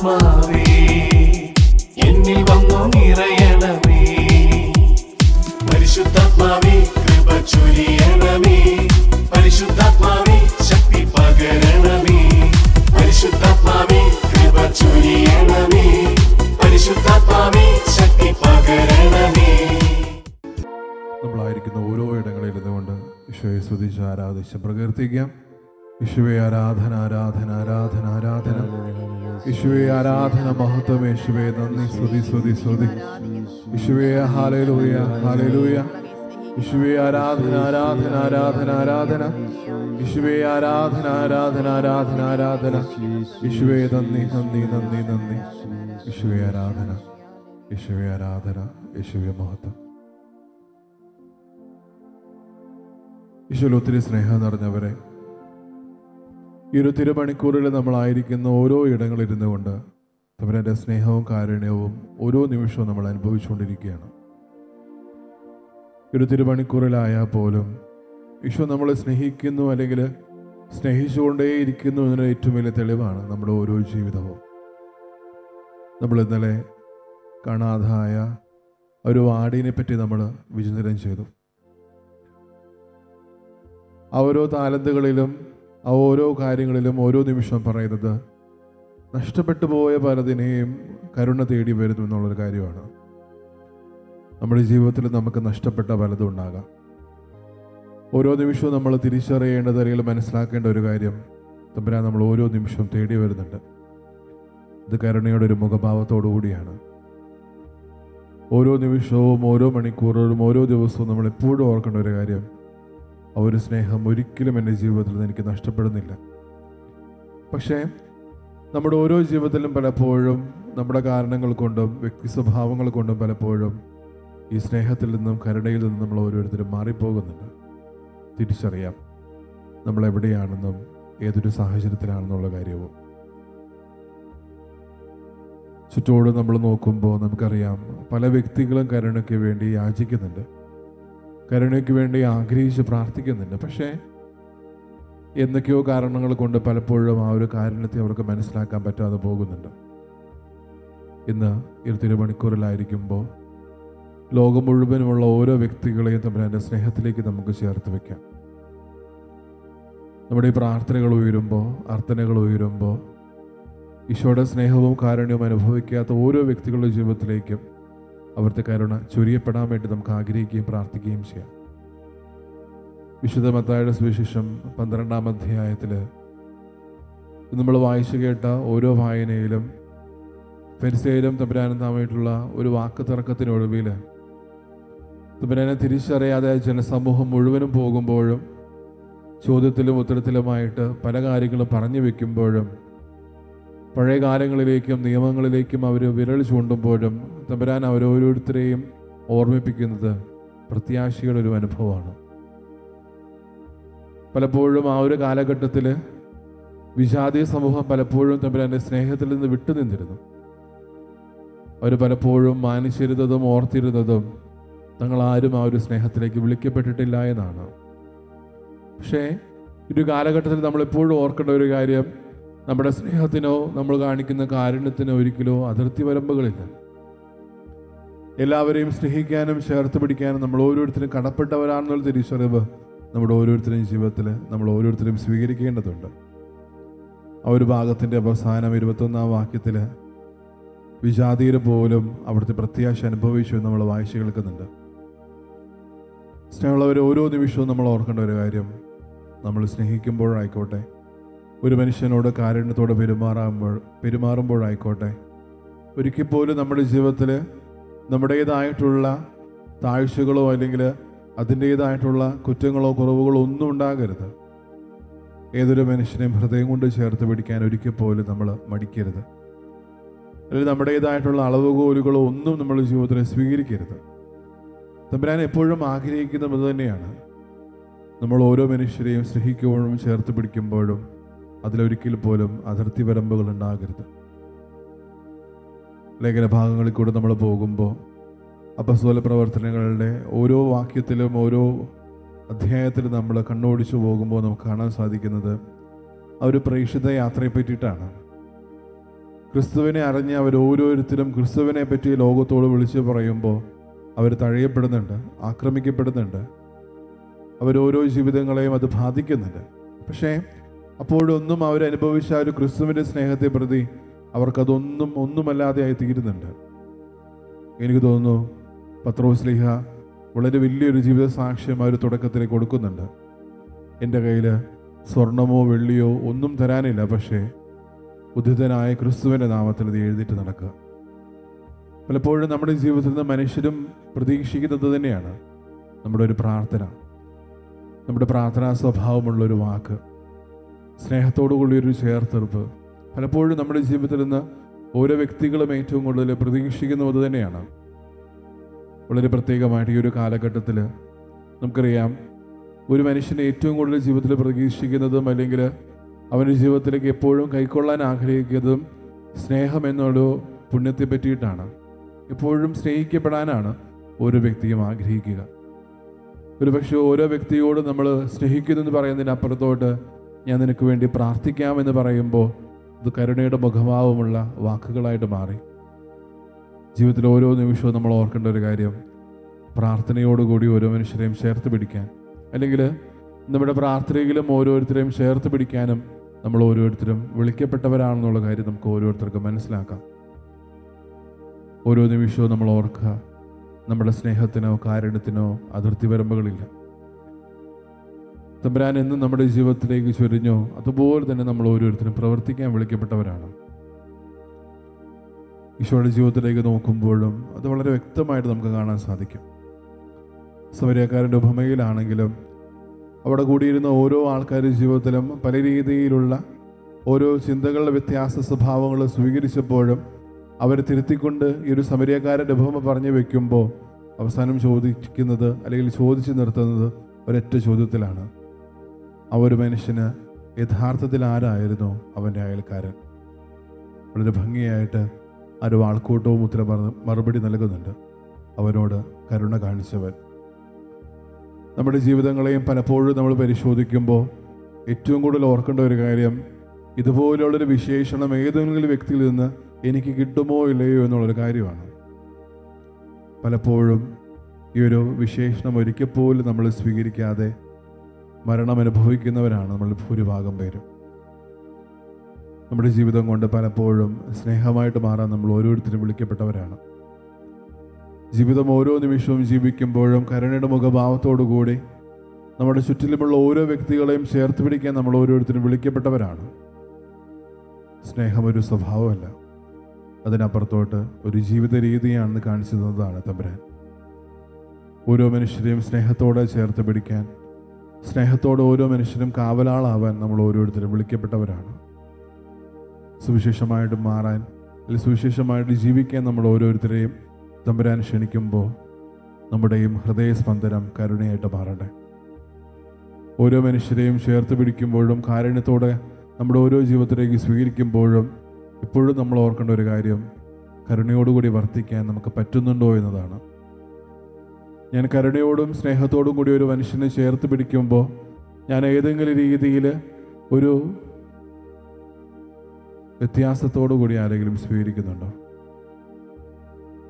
പരിശുദ്ധാത്മാവേ എന്നിൽ വന്നു നിറയണമേ. പരിശുദ്ധാത്മാവേ കൃപ ചൊരിയണമേ. പരിശുദ്ധാത്മാവേ ശക്തി പകരണമേ. പരിശുദ്ധാത്മാവേ കൃപ ചൊരിയണമേ. പരിശുദ്ധാത്മാവേ ശക്തി പകരണമേ. നമ്മളായിരിക്കുന്ന ഓരോ ഇടങ്ങളിൽ ഇരുന്നുകൊണ്ട് ഈശോയെ സ്തുതിച്ച് ആരാധിച്ച് പ്രകീർത്തിക്കാം. യേശുവേ ആരാധന ആരാധന ആരാധന ആരാധന. യേശുവേ ആരാധന മഹത്വം. യേശുവേ നന്ദി സ്തുതി സ്തുതി സ്തുതി. യേശുവേ ഹല്ലേലൂയ ഹല്ലേലൂയ. യേശുവേ ആരാധന ആരാധന ആരാധന ആരാധന. യേശുവേ ആരാധന ആരാധന ആരാധന ആരാധന. യേശുവേ നന്ദി നന്ദി നന്ദി നന്ദി. യേശുവേ ആരാധന യേശുവേ ആരാധന യേശുവേ മഹത്വം. ഈശോയിൽ ഒത്തിരി സ്നേഹം നിറഞ്ഞവരെ, ഈ ഒരു തിരുമണിക്കൂറിൽ നമ്മളായിരിക്കുന്ന ഓരോ ഇടങ്ങളിലിരുന്നു കൊണ്ട് തമ്പുരാൻ്റെ സ്നേഹവും കാരുണ്യവും ഓരോ നിമിഷവും നമ്മൾ അനുഭവിച്ചുകൊണ്ടിരിക്കുകയാണ്. ഈ ഒരു തിരുമണിക്കൂറിലായാൽ പോലും ഈശോ നമ്മളെ സ്നേഹിക്കുന്നു, അല്ലെങ്കിൽ സ്നേഹിച്ചുകൊണ്ടേയിരിക്കുന്നു എന്നതിന് ഏറ്റവും വലിയ തെളിവാണ് നമ്മുടെ ഓരോ ജീവിതവും. നമ്മൾ ഇന്നലെ കാണാതായ ഒരു ആടിനെ പറ്റി നമ്മൾ വിചിന്തനം ചെയ്തു. ആ ഓരോ താലന്തുകളിലും ആ ഓരോ കാര്യങ്ങളിലും ഓരോ നിമിഷം പറയുന്നത് നഷ്ടപ്പെട്ടു പോയ പലതിനെയും കരുണ തേടി വരുന്നു എന്നുള്ളൊരു കാര്യമാണ്. നമ്മുടെ ജീവിതത്തിൽ നമുക്ക് നഷ്ടപ്പെട്ട പലതും ഉണ്ടാകാം. ഓരോ നിമിഷവും നമ്മൾ തിരിച്ചറിയേണ്ടത് അല്ലെങ്കിൽ മനസ്സിലാക്കേണ്ട ഒരു കാര്യം, തമ്പുരാൻ നമ്മൾ ഓരോ നിമിഷവും തേടി വരുന്നുണ്ട്. ഇത് കരുണയുടെ ഒരു മുഖഭാവത്തോടു കൂടിയാണ്. ഓരോ നിമിഷവും ഓരോ മണിക്കൂറുകളും ഓരോ ദിവസവും നമ്മൾ എപ്പോഴും ഓർക്കേണ്ട ഒരു കാര്യം, ആ ഒരു സ്നേഹം ഒരിക്കലും എൻ്റെ ജീവിതത്തിൽ നിന്ന് എനിക്ക് നഷ്ടപ്പെടുന്നില്ല. പക്ഷേ നമ്മുടെ ഓരോ ജീവിതത്തിലും പലപ്പോഴും നമ്മുടെ കാരണങ്ങൾ കൊണ്ടും വ്യക്തി സ്വഭാവങ്ങൾ കൊണ്ടും പലപ്പോഴും ഈ സ്നേഹത്തിൽ നിന്നും കരുണയിൽ നിന്നും നമ്മൾ ഓരോരുത്തരും മാറിപ്പോകുന്നുണ്ട്. തിരിച്ചറിയാം നമ്മൾ എവിടെയാണെന്നും ഏതൊരു സാഹചര്യത്തിലാണെന്നുള്ള കാര്യവും. ചുറ്റോട് നമ്മൾ നോക്കുമ്പോൾ നമുക്കറിയാം പല വ്യക്തികളും കരുണയ്ക്ക് വേണ്ടി യാചിക്കുന്നുണ്ട്, കരുണയ്ക്ക് വേണ്ടി ആഗ്രഹിച്ച് പ്രാർത്ഥിക്കുന്നുണ്ട്. പക്ഷേ എന്തൊക്കെയോ കാരണങ്ങൾ കൊണ്ട് പലപ്പോഴും ആ ഒരു കാരണത്തെ അവർക്ക് മനസ്സിലാക്കാൻ പറ്റാതെ പോകുന്നുണ്ട്. ഇന്ന് ഈ തിരുമണിക്കൂറിലായിരിക്കുമ്പോൾ ലോകം മുഴുവനുമുള്ള ഓരോ വ്യക്തികളെയും തമ്മിൽ സ്നേഹത്തിലേക്ക് നമുക്ക് ചേർത്ത് വയ്ക്കാം. നമ്മുടെ ഈ പ്രാർത്ഥനകൾ ഉയരുമ്പോൾ, അർത്ഥനകൾ ഉയരുമ്പോൾ ഈശോയുടെ സ്നേഹവും കാരുണ്യവും അനുഭവിക്കാത്ത ഓരോ വ്യക്തികളുടെ ജീവിതത്തിലേക്കും അവിടുത്തെ കരുണ ചൊരിയപ്പെടാൻ വേണ്ടി നമുക്ക് ആഗ്രഹിക്കുകയും പ്രാർത്ഥിക്കുകയും ചെയ്യാം. വിശുദ്ധ മത്തായിയുടെ സുവിശേഷം 12-ാം അധ്യായത്തിൽ നമ്മൾ വായിച്ചു കേട്ട ഓരോ വായനയിലും ഫരിസേയരും തമ്പുരാനും തമ്മിലുള്ള ഒരു വാക്ക് തർക്കത്തിനൊടുവിൽ തമ്പുരാനെ തിരിച്ചറിയാതെ ജനസമൂഹം മുഴുവനും പോകുമ്പോഴും ചോദ്യത്തിലും ഉത്തരത്തിലുമായിട്ട് പല കാര്യങ്ങളും പറഞ്ഞു വെക്കുമ്പോഴും പഴയ കാലങ്ങളിലേക്കും നിയമങ്ങളിലേക്കും അവർ വിരൽ ചൂണ്ടുമ്പോഴും തമ്പുരാൻ അവരോരോരുത്തരെയും ഓർമ്മിപ്പിക്കുന്നത് പ്രത്യാശയുടെ ഒരു അനുഭവമാണ്. പലപ്പോഴും ആ ഒരു കാലഘട്ടത്തിൽ വിജാതീയ സമൂഹം പലപ്പോഴും തമ്പുരാൻ്റെ സ്നേഹത്തിൽ നിന്ന് വിട്ടുനിന്നിരുന്നു. അവർ പലപ്പോഴും മാനിച്ചിരുന്നതും ഓർത്തിരുന്നതും തങ്ങളാരും ആ ഒരു സ്നേഹത്തിലേക്ക് വിളിക്കപ്പെട്ടിട്ടില്ല എന്നാണ്. പക്ഷേ ഒരു കാലഘട്ടത്തിൽ നമ്മളെപ്പോഴും ഓർക്കേണ്ട ഒരു കാര്യം, നമ്മുടെ സ്നേഹത്തിനോ നമ്മൾ കാണിക്കുന്ന കാരുണ്യത്തിനോ ഒരിക്കലോ അതിർത്തി വരമ്പുകളില്ല. എല്ലാവരെയും സ്നേഹിക്കാനും ചേർത്ത് പിടിക്കാനും നമ്മൾ ഓരോരുത്തരും കടപ്പെട്ടവരാണെന്നുള്ള തിരിച്ചറിവ് നമ്മുടെ ഓരോരുത്തരുടെയും ജീവിതത്തിൽ നമ്മൾ ഓരോരുത്തരും സ്വീകരിക്കേണ്ടതുണ്ട്. ആ ഒരു ഭാഗത്തിൻ്റെ അവസാനം 21-ാം വാക്യത്തിൽ വിജാതീയർ പോലും അവിടുത്തെ പ്രത്യാശ അനുഭവിച്ചു എന്ന് നമ്മൾ വായിച്ചു കേൾക്കുന്നുണ്ട്. സ്നേഹമുള്ളവർ, ഓരോ നിമിഷവും നമ്മൾ ഓർക്കേണ്ട ഒരു കാര്യം, നമ്മൾ സ്നേഹിക്കുമ്പോഴായിക്കോട്ടെ, ഒരു മനുഷ്യനോട് കാരുണ്യത്തോടെ പെരുമാറുമ്പോഴായിക്കോട്ടെ, ഒരിക്കൽ പോലും നമ്മുടെ ജീവിതത്തിൽ നമ്മുടേതായിട്ടുള്ള താഴ്ചകളോ അല്ലെങ്കിൽ അതിൻ്റേതായിട്ടുള്ള കുറ്റങ്ങളോ കുറവുകളോ ഒന്നും ഉണ്ടാകരുത്. ഏതൊരു മനുഷ്യനെയും ഹൃദയം കൊണ്ട് ചേർത്ത് പിടിക്കാൻ ഒരിക്കൽ പോലും നമ്മൾ മടിക്കരുത്. അല്ലെങ്കിൽ നമ്മുടേതായിട്ടുള്ള അളവുകോലുകളോ ഒന്നും നമ്മുടെ ജീവിതത്തിൽ സ്വീകരിക്കരുത്. തമ്പുരാൻ എപ്പോഴും ആഗ്രഹിക്കുന്നത് തന്നെയാണ്, നമ്മൾ ഓരോ മനുഷ്യരെയും സ്നേഹിക്കുമ്പോഴും ചേർത്ത് പിടിക്കുമ്പോഴും അതിലൊരിക്കൽ പോലും അതിർത്തി വരമ്പുകൾ ഉണ്ടാകരുത്. ലേഖനഭാഗങ്ങളിൽ കൂടെ നമ്മൾ പോകുമ്പോൾ അപ്പസ്തോല പ്രവർത്തനങ്ങളുടെ ഓരോ വാക്യത്തിലും ഓരോ അധ്യായത്തിലും നമ്മൾ കണ്ണോടിച്ചു പോകുമ്പോൾ നമുക്ക് കാണാൻ സാധിക്കുന്നത് ആ ഒരു പ്രേക്ഷിത യാത്രയെ പറ്റിയിട്ടാണ്. ക്രിസ്തുവിനെ അറിഞ്ഞ് അവരോരോരുത്തരും ക്രിസ്തുവിനെ പറ്റി ലോകത്തോട് വിളിച്ചു പറയുമ്പോൾ അവർ തഴയപ്പെടുന്നുണ്ട്, ആക്രമിക്കപ്പെടുന്നുണ്ട്, അവരോരോ ജീവിതങ്ങളെയും അത് ബാധിക്കുന്നുണ്ട്. പക്ഷേ അപ്പോഴൊന്നും അവരനുഭവിച്ച ഒരു ക്രിസ്തുവിൻ്റെ സ്നേഹത്തെ പ്രതി ഒന്നുമല്ലാതെയായി തീരുന്നുണ്ട്. എനിക്ക് തോന്നുന്നു പത്രോസ് ശ്ലീഹ വളരെ വലിയൊരു ജീവിത സാക്ഷ്യം ഒരു തുടക്കത്തിലേക്ക് കൊടുക്കുന്നുണ്ട്. എൻ്റെ കയ്യിൽ സ്വർണമോ വെള്ളിയോ ഒന്നും തരാനില്ല, പക്ഷേ ഉദ്ധിതനായ ക്രിസ്തുവിൻ്റെ നാമത്തിൽ ഇത് എഴുതിയിട്ട് നടക്കുക. പലപ്പോഴും നമ്മുടെ ജീവിതത്തിൽ നിന്ന് മനുഷ്യരും പ്രതീക്ഷിക്കുന്നത് തന്നെയാണ് നമ്മുടെ ഒരു പ്രാർത്ഥന, നമ്മുടെ പ്രാർത്ഥനാ സ്വഭാവമുള്ളൊരു വാക്ക്, സ്നേഹത്തോടു കൂടിയൊരു ചേർത്തിർപ്പ്. പലപ്പോഴും നമ്മുടെ ജീവിതത്തിൽ നിന്ന് ഓരോ വ്യക്തികളും ഏറ്റവും കൂടുതൽ പ്രതീക്ഷിക്കുന്നത് തന്നെയാണ്. വളരെ പ്രത്യേകമായിട്ട് ഈ ഒരു കാലഘട്ടത്തിൽ നമുക്കറിയാം, ഒരു മനുഷ്യനെ ഏറ്റവും കൂടുതൽ ജീവിതത്തിൽ പ്രതീക്ഷിക്കുന്നതും അല്ലെങ്കിൽ അവൻ്റെ ജീവിതത്തിലേക്ക് എപ്പോഴും കൈക്കൊള്ളാൻ ആഗ്രഹിക്കുന്നതും സ്നേഹം എന്നുള്ള പുണ്യത്തെ പറ്റിയിട്ടാണ്. എപ്പോഴും സ്നേഹിക്കപ്പെടാനാണ് ഓരോ വ്യക്തിയും ആഗ്രഹിക്കുക. ഒരുപക്ഷെ ഓരോ വ്യക്തിയോട് നമ്മൾ സ്നേഹിക്കുന്നു എന്ന് പറയുന്നതിനപ്പുറത്തോട്ട് ഞാൻ നിനക്ക് വേണ്ടി പ്രാർത്ഥിക്കാമെന്ന് പറയുമ്പോൾ ഇത് കരുണയുടെ മുഖഭാവമുള്ള വാക്കുകളായിട്ട് മാറി. ജീവിതത്തിൽ ഓരോ നിമിഷവും നമ്മൾ ഓർക്കേണ്ട ഒരു കാര്യം, പ്രാർത്ഥനയോടുകൂടി ഓരോ മനുഷ്യരെയും ചേർത്ത് പിടിക്കാൻ, അല്ലെങ്കിൽ നമ്മുടെ പ്രാർത്ഥനയിലും ഓരോരുത്തരെയും ചേർത്ത് പിടിക്കാനും നമ്മൾ ഓരോരുത്തരും വിളിക്കപ്പെട്ടവരാണെന്നുള്ള കാര്യം നമുക്ക് ഓരോരുത്തർക്കും മനസ്സിലാക്കാം. ഓരോ നിമിഷവും നമ്മൾ ഓർക്കുക, നമ്മുടെ സ്നേഹത്തിനോ കാരുണ്യത്തിനോ അതിർത്തി വരമ്പുകളില്ല. തമ്പുരാൻ എന്നും നമ്മുടെ ജീവിതത്തിലേക്ക് ചൊരിഞ്ഞോ അതുപോലെ തന്നെ നമ്മൾ ഓരോരുത്തരും പ്രവർത്തിക്കാൻ വിളിക്കപ്പെട്ടവരാണ്. ഈശോയുടെ ജീവിതത്തിലേക്ക് നോക്കുമ്പോഴും അത് വളരെ വ്യക്തമായിട്ട് നമുക്ക് കാണാൻ സാധിക്കും. സമരിയക്കാരൻ്റെ ഉപമയിലാണെങ്കിലും അവിടെ കൂടിയിരുന്ന ഓരോ ആൾക്കാരുടെ ജീവിതത്തിലും പല രീതിയിലുള്ള ഓരോ ചിന്തകളുടെ വ്യത്യാസ സ്വഭാവങ്ങൾ സ്വീകരിച്ചപ്പോഴും അവരെ തിരുത്തിക്കൊണ്ട് ഈ ഒരു സമരിയക്കാരൻ്റെ ഉപമ പറഞ്ഞു വെക്കുമ്പോൾ അവസാനം ചോദിക്കുന്നത് അല്ലെങ്കിൽ ചോദിച്ചു നിർത്തുന്നത് ഒരൊറ്റ ചോദ്യത്തിലാണ്, ആ ഒരു മനുഷ്യന് യഥാർത്ഥത്തിൽ ആരായിരുന്നു അവൻ്റെ അയൽക്കാരൻ? വളരെ ഭംഗിയായിട്ട് ആ ഒരു ആൾക്കൂട്ടവും മറുപടി നൽകുന്നുണ്ട്, അവരോട് കരുണ കാണിച്ചവൻ. നമ്മുടെ ജീവിതങ്ങളെയും പലപ്പോഴും നമ്മൾ പരിശോധിക്കുമ്പോൾ ഏറ്റവും കൂടുതൽ ഓർക്കേണ്ട ഒരു കാര്യം, ഇതുപോലുള്ളൊരു വിശേഷണം ഏതെങ്കിലും വ്യക്തിയിൽ നിന്ന് എനിക്ക് കിട്ടുമോ ഇല്ലയോ എന്നുള്ളൊരു കാര്യമാണ്. പലപ്പോഴും ഈ ഒരു വിശേഷണം ഒരിക്കൽ പോലും നമ്മൾ സ്വീകരിക്കാതെ മരണം അനുഭവിക്കുന്നവരാണ് നമ്മൾ ഭൂരിഭാഗം പേരും. നമ്മുടെ ജീവിതം കൊണ്ട് പലപ്പോഴും സ്നേഹമായിട്ട് മാറാൻ നമ്മൾ ഓരോരുത്തരും വിളിക്കപ്പെട്ടവരാണ്. ജീവിതം ഓരോ നിമിഷവും ജീവിക്കുമ്പോഴും കരുണയുടെ മുഖഭാവത്തോടു കൂടി നമ്മുടെ ചുറ്റിലുമുള്ള ഓരോ വ്യക്തികളെയും ചേർത്ത് പിടിക്കാൻ നമ്മൾ ഓരോരുത്തരും വിളിക്കപ്പെട്ടവരാണ്. സ്നേഹം ഒരു സ്വഭാവമല്ല, അതിനപ്പുറത്തോട്ട് ഒരു ജീവിത രീതിയാണെന്ന് കാണിച്ചു തന്നതാണ് തമ്പുരാൻ. ഓരോ മനുഷ്യരെയും സ്നേഹത്തോടെ ചേർത്ത് പിടിക്കാൻ, സ്നേഹത്തോടെ ഓരോ മനുഷ്യരും കാവലാളാവാൻ നമ്മൾ ഓരോരുത്തരും വിളിക്കപ്പെട്ടവരാണ്. സുവിശേഷമായിട്ട് മാറാൻ അല്ലെങ്കിൽ സുവിശേഷമായിട്ട് ജീവിക്കാൻ നമ്മൾ ഓരോരുത്തരെയും തമ്പുരാൻ ക്ഷണിക്കുമ്പോൾ നമ്മുടെയും ഹൃദയസ്പന്ദനം കരുണയായിട്ട് മാറട്ടെ. ഓരോ മനുഷ്യരെയും ചേർത്ത് പിടിക്കുമ്പോഴും കാരുണ്യത്തോടെ നമ്മുടെ ഓരോ ജീവിതത്തിലേക്ക് സ്വീകരിക്കുമ്പോഴും എപ്പോഴും നമ്മൾ ഓർക്കേണ്ട ഒരു കാര്യം, കരുണയോടുകൂടി വർത്തിക്കാൻ നമുക്ക് പറ്റുന്നുണ്ടോ എന്നതാണ്. ഞാൻ കരുണയോടും സ്നേഹത്തോടും കൂടി ഒരു മനുഷ്യനെ ചേർത്ത് പിടിക്കുമ്പോൾ ഞാൻ ഏതെങ്കിലും രീതിയിൽ ഒരു വ്യത്യാസത്തോടു കൂടി ആരെങ്കിലും സ്വീകരിക്കുന്നുണ്ടോ?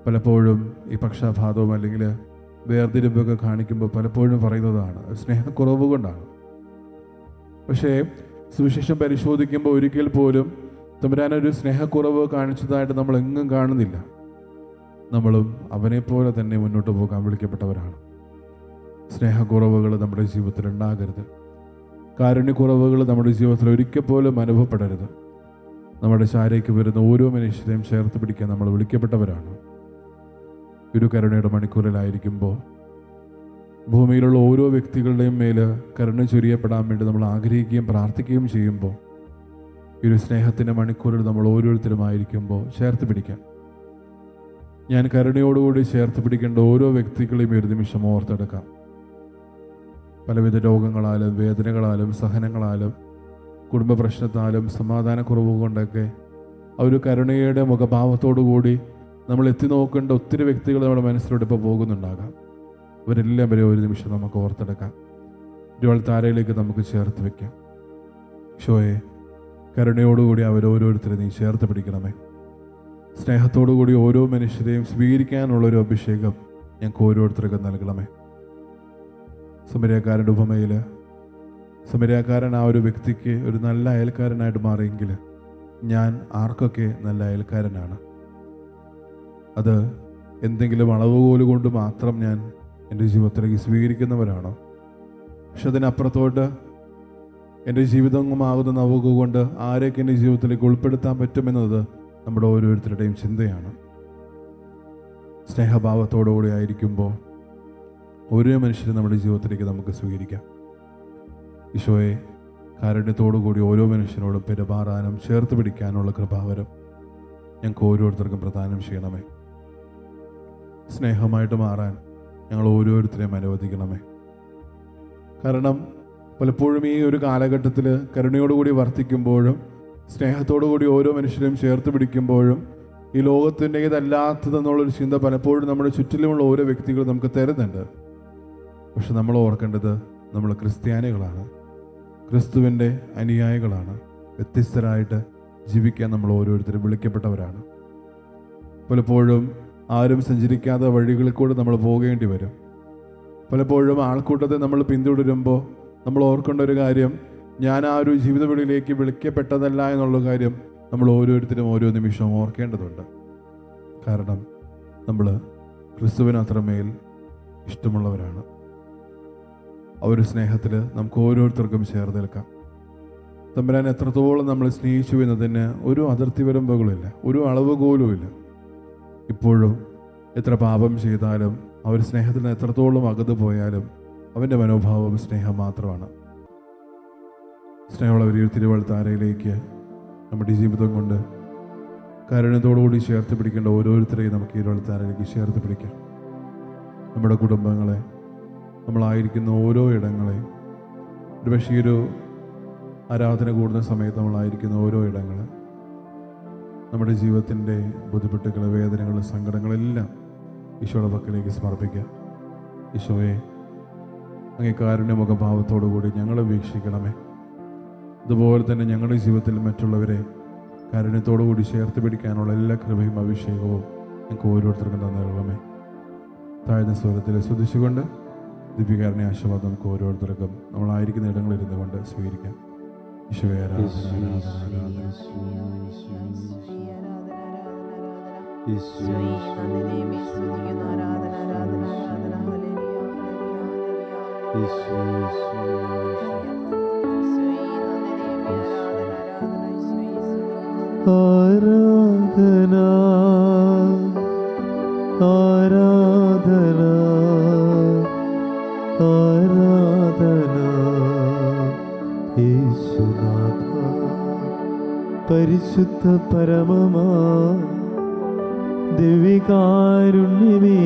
പലപ്പോഴും ഈ പക്ഷാഘാതവും അല്ലെങ്കിൽ വേർതിരിവൊക്കെ കാണിക്കുമ്പോൾ പലപ്പോഴും പറയുന്നതാണ് സ്നേഹക്കുറവ് കൊണ്ടാണ്. പക്ഷേ സുവിശേഷം പരിശോധിക്കുമ്പോൾ ഒരിക്കൽ പോലും തമ്പുരാനൊരു സ്നേഹക്കുറവ് കാണിച്ചതായിട്ട് നമ്മൾ എങ്ങും കാണുന്നില്ല. നമ്മളും അവനെപ്പോലെ തന്നെ മുന്നോട്ട് പോകാൻ വിളിക്കപ്പെട്ടവരാണ്. സ്നേഹക്കുറവുകൾ നമ്മുടെ ജീവിതത്തിൽ ഉണ്ടാകരുത്. കാരുണ്യക്കുറവുകൾ നമ്മുടെ ജീവിതത്തിൽ ഒരിക്കൽ പോലും അനുഭവപ്പെടരുത്. നമ്മുടെ ശാരയ്ക്ക് വരുന്ന ഓരോ മനുഷ്യരെയും ചേർത്ത് പിടിക്കാൻ നമ്മൾ വിളിക്കപ്പെട്ടവരാണ്. ഒരു കരുണയുടെ മണിക്കൂറിലായിരിക്കുമ്പോൾ ഭൂമിയിലുള്ള ഓരോ വ്യക്തികളുടെയും മേൽ കരുണ ചൊരിയപ്പെടാൻ വേണ്ടി നമ്മൾ ആഗ്രഹിക്കുകയും പ്രാർത്ഥിക്കുകയും ചെയ്യുമ്പോൾ ഈ ഒരു സ്നേഹത്തിൻ്റെ മണിക്കൂറിൽ നമ്മൾ ഓരോരുത്തരുമായിരിക്കുമ്പോൾ ചേർത്ത് പിടിക്കാം. ഞാൻ കരുണയോടുകൂടി ചേർത്ത് പിടിക്കേണ്ട ഓരോ വ്യക്തികളെയും ഒരു നിമിഷം ഓർത്തെടുക്കാം. പലവിധ രോഗങ്ങളാലും വേദനകളാലും സഹനങ്ങളാലും കുടുംബ പ്രശ്നത്താലും സമാധാനക്കുറവ് കൊണ്ടൊക്കെ ആ ഒരു കരുണയുടെ മുഖഭാവത്തോടു കൂടി നമ്മൾ എത്തി നോക്കേണ്ട ഒത്തിരി വ്യക്തികൾ നമ്മുടെ മനസ്സിലോട്ട് ഇപ്പോൾ പോകുന്നുണ്ടാകാം. അവരെല്ലാം വരെ ഒരു നിമിഷം നമുക്ക് ഓർത്തെടുക്കാം. ഒരു താരയിലേക്ക് നമുക്ക് ചേർത്ത് വയ്ക്കാം. ഷോയെ കരുണയോടുകൂടി അവരോരോരുത്തരെ നീ ചേർത്ത് പിടിക്കണമേ. സ്നേഹത്തോടു കൂടി ഓരോ മനുഷ്യരെയും സ്വീകരിക്കാനുള്ളൊരു അഭിഷേകം ഞങ്ങൾക്ക് ഓരോരുത്തർക്കും നൽകണമേ. സമരിയാക്കാരൻ്റെ ഉപമയിൽ സമരിയാക്കാരൻ ആ ഒരു വ്യക്തിക്ക് ഒരു നല്ല അയൽക്കാരനായിട്ട് മാറിയെങ്കിൽ ഞാൻ ആർക്കൊക്കെ നല്ല അയൽക്കാരനാണ്? അത് എന്തെങ്കിലും അളവുകോല് കൊണ്ട് മാത്രം ഞാൻ എൻ്റെ ജീവിതത്തിലേക്ക് സ്വീകരിക്കുന്നവരാണോ? പക്ഷെ അതിനപ്പുറത്തോട്ട് എൻ്റെ ജീവിതമാകുന്ന നവുക കൊണ്ട് ആരെയൊക്കെ എൻ്റെ ജീവിതത്തിലേക്ക് ഉൾപ്പെടുത്താൻ പറ്റുമെന്നത് നമ്മുടെ ഓരോരുത്തരുടെയും ചിന്തയാണ്. സ്നേഹഭാവത്തോടുകൂടി ആയിരിക്കുമ്പോൾ ഓരോ മനുഷ്യരും നമ്മുടെ ജീവിതത്തിലേക്ക് നമുക്ക് സ്വീകരിക്കാം. ഈശോയെ, കാരുണ്യത്തോടുകൂടി ഓരോ മനുഷ്യനോടും പെരുമാറാനും ചേർത്ത് പിടിക്കാനുള്ള കൃപാവരം ഞങ്ങൾക്ക് ഓരോരുത്തർക്കും പ്രദാനം ചെയ്യണമേ. സ്നേഹമായിട്ട് മാറാൻ ഞങ്ങൾ ഓരോരുത്തരെയും അനുവദിക്കണമേ. കാരണം പലപ്പോഴും ഈ ഒരു കാലഘട്ടത്തിൽ കരുണയോടുകൂടി വർത്തിക്കുമ്പോഴും സ്നേഹത്തോടുകൂടി ഓരോ മനുഷ്യരെയും ചേർത്ത് പിടിക്കുമ്പോഴും ഈ ലോകത്തിൻ്റേതല്ലാത്തതെന്നുള്ളൊരു ചിന്ത പലപ്പോഴും നമ്മുടെ ചുറ്റിലുമുള്ള ഓരോ വ്യക്തികളും നമുക്ക് തരുന്നുണ്ട്. പക്ഷെ നമ്മൾ ഓർക്കേണ്ടത് നമ്മൾ ക്രിസ്ത്യാനികളാണ്, ക്രിസ്തുവിൻ്റെ അനുയായികളാണ്. വ്യത്യസ്തരായിട്ട് ജീവിക്കാൻ നമ്മൾ ഓരോരുത്തരും വിളിക്കപ്പെട്ടവരാണ്. പലപ്പോഴും ആരും സഞ്ചരിക്കാത്ത വഴികളിൽ കൂടെ നമ്മൾ പോകേണ്ടി വരും. പലപ്പോഴും ആൾക്കൂട്ടത്തെ നമ്മൾ പിന്തുടരുമ്പോൾ നമ്മൾ ഓർക്കേണ്ട ഒരു കാര്യം, ഞാൻ ആ ഒരു ജീവിത വഴിയിലേക്ക് വിളിക്കപ്പെട്ടതല്ല എന്നുള്ള കാര്യം നമ്മൾ ഓരോരുത്തരും ഓരോ നിമിഷവും ഓർക്കേണ്ടതുണ്ട്. കാരണം നമ്മൾ ക്രിസ്തുവിന് അത്രമേൽ ഇഷ്ടമുള്ളവരാണ്. ആ ഒരു സ്നേഹത്തിൽ നമുക്ക് ഓരോരുത്തർക്കും ചേർന്ന് നിൽക്കാം. തമ്പുരാൻ എത്രത്തോളം നമ്മൾ സ്നേഹിച്ചു എന്നതിന് ഒരു അതിർത്തി വരമ്പുകളില്ല, ഒരു അളവുകോലുമില്ല. ഇപ്പോഴും എത്ര പാപം ചെയ്താലും ആ ഒരു സ്നേഹത്തിൽ നിന്ന് എത്രത്തോളം അകന്നു പോയാലും അവൻ്റെ മനോഭാവം സ്നേഹം മാത്രമാണ്. സ്നേഹമുള്ളവർ ഈ തിരുവഴുത്താരയിലേക്ക് നമ്മുടെ ജീവിതം കൊണ്ട് കാരുണ്യത്തോടുകൂടി ചേർത്ത് പിടിക്കേണ്ട ഓരോരുത്തരെയും നമുക്ക് ഈ തിരുവഴുത്താരയിലേക്ക് ചേർത്ത് പിടിക്കാം. നമ്മുടെ കുടുംബങ്ങളെ, നമ്മളായിരിക്കുന്ന ഓരോ ഇടങ്ങളെയും, ഒരു പക്ഷേ ഈ ഒരു ആരാധന കൂടുന്ന സമയത്ത് നമ്മളായിരിക്കുന്ന ഓരോ ഇടങ്ങൾ, നമ്മുടെ ജീവിതത്തിൻ്റെ ബുദ്ധിമുട്ടുകൾ, വേദനകൾ, സങ്കടങ്ങളെല്ലാം ഈശോയുടെ പക്കലേക്ക് സമർപ്പിക്കുക. ഈശോയെ, അങ്ങേ കാരുണ്യ മുഖഭാവത്തോടു കൂടി ഞങ്ങളെ വീക്ഷിക്കണമേ. അതുപോലെ തന്നെ ഞങ്ങളുടെ ജീവിതത്തിൽ മറ്റുള്ളവരെ കാരുണ്യത്തോടു കൂടി ചേർത്ത് പിടിക്കാനുള്ള എല്ലാ കൃപയും അഭിഷേകവും ഞങ്ങൾക്ക് ഓരോരുത്തർക്കും തന്നേരണമേ. താഴ്ന്ന സ്വരത്തിൽ സ്തുതിച്ചുകൊണ്ട് ദിവ്യകാരുണ്യ ആശീർവാദം നമുക്ക് ഓരോരുത്തർക്കും നമ്മളായിരിക്കുന്ന ഇടങ്ങളിലിരുന്നു കൊണ്ട് സ്വീകരിക്കാം. ഈശോയെ ആരാധന, ആരാധന, ആരാധന. ആരാധന, ആരാധന, ആരാധന യേശുനാഥ. പരിശുദ്ധ പരമമാ ദിവ്യകാരുണ്യമേ,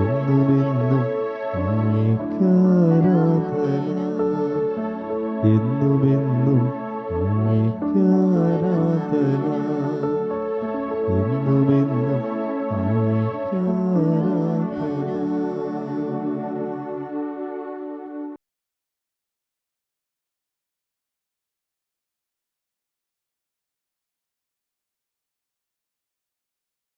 എന്നുമെന്നും അങ്ങേക്കാരാധന, എന്നുമെന്നും അങ്ങേക്കാരാധന, എന്നുമെന്നും